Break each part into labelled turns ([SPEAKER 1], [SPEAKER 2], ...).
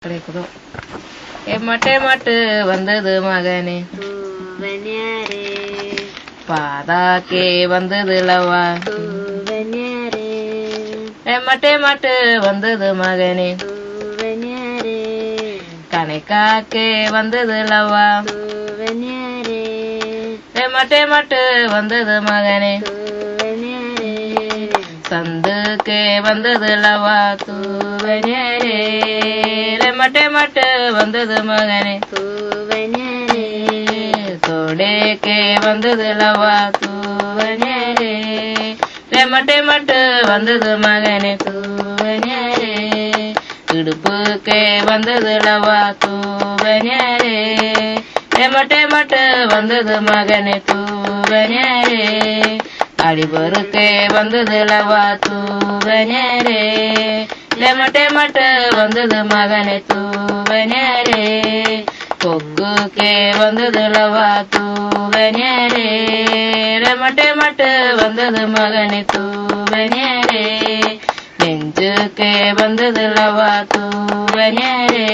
[SPEAKER 1] கிடைக்குதோ மட்டே மட்டு வந்தது மகனே பாதாக்கே வந்தது லவா மட்டே மட்டு வந்தது மகனே கணைக்காக்கே வந்தது லவா மட்டே மட்டு வந்தது மகனே சந்துக்கே வந்தது லவா தூவனேரே மட்டே மட்டு வந்தது மகனே தோடேக்கே வந்தது லவா தூவனேரே மட்டே மட்டு வந்தது மகனே தூவனேரே இடுப்புக்கே வந்தது லவா தூவனேரே மட்டே மட்டு வந்தது மகனே தூவனேரே அடிபொருக்கே வந்தது லவா தூவனேரே மட்டே மட்டு வந்தது மகனே தூவனேரே கொக்குக்கே வந்தது லவா தூவனேரே மட்டே மட்டு வந்தது மகனே தூவனேரே நெஞ்சுக்கே வந்தது லவா தூவனேரே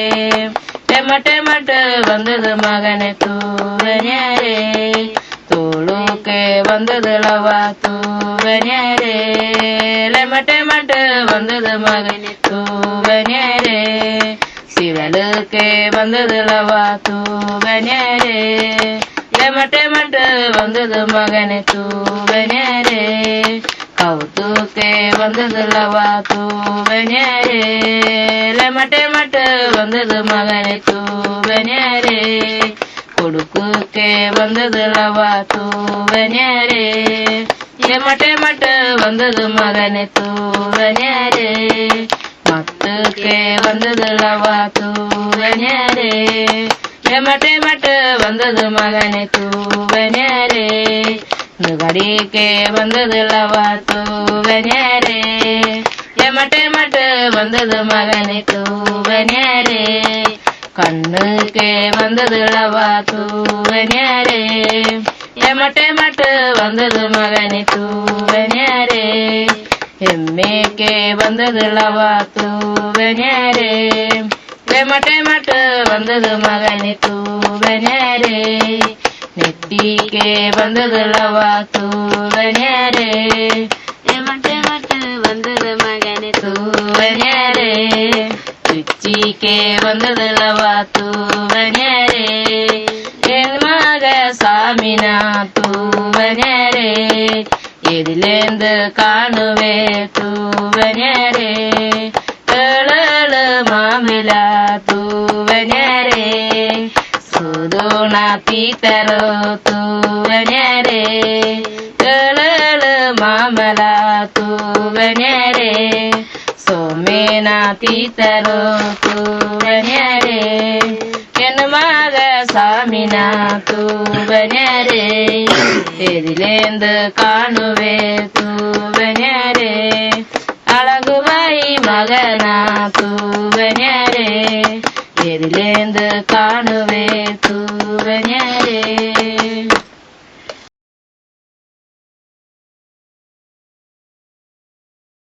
[SPEAKER 1] மட்டே மட்டு வந்தது மகனே தூவனேரே தோளுக்கே வந்தது லவா தூவனேரே மட்டே மட்டு வந்தது மகனே தூவனேரே சிவலுக்கே வந்தது லவா தூவனேரே மட்டே மட்டு வந்தது மகனே தூவனேரே கவுத்துக்கே வந்தது லவா தூவனேரே மட்டே மட்டு வந்தது மகனே தூவனேரே கொடுக்குக்கே வந்தது லவா தூவனேரே மட்டே மட்டு வந்தது மகனே தூவனேரே மத்துக்கே வந்தது லவா தூவனேரே மட்டே மட்டு வந்தது மகனே தூவனேரே நுகடிக்கே வந்தது லவா தூவனேரே மட்டே மட்டு வந்தது மகனே தூவனேரே கண்ணுக்கே வந்தது லவா தூவனேரே மட்டே மட்டு வந்தது மகனே தூவனேரே எம்மேக்கே வந்தது லவா தூவனேரே மட்டே மட்டு வந்தது மகனே தூவனேரே நெத்திக்கே வந்தது லவா தூவனேரே மட்டே மட்டு வந்தது மகனே தூவனேரே உச்சிக்கே வந்தது லவா தூவனேரே என் மக சாமினா தூவனேரே எதிலேந்து காணுவே தூவனேரே ஏழு மாமில தூவனேரே சுதுனா தீத்தரோ தூவனேரே ஏழு மாமல தூவனேரே ಸೋಮೇನಾ ತೀತರೋ ತೂವನೇರೇ ಎನ್ನ ಮಗ ಸಾಮಿನ ತೂವನೇರೇ ಎದಿಲೆಂದು ಕಾಣುವೆ ತೂವನೇರೇ ಅಳಗುಬಾಯಿ ಮಗನ ತೂವನೇರೇ ಎದಿಲೆಂದು ಕಾಣುವೆ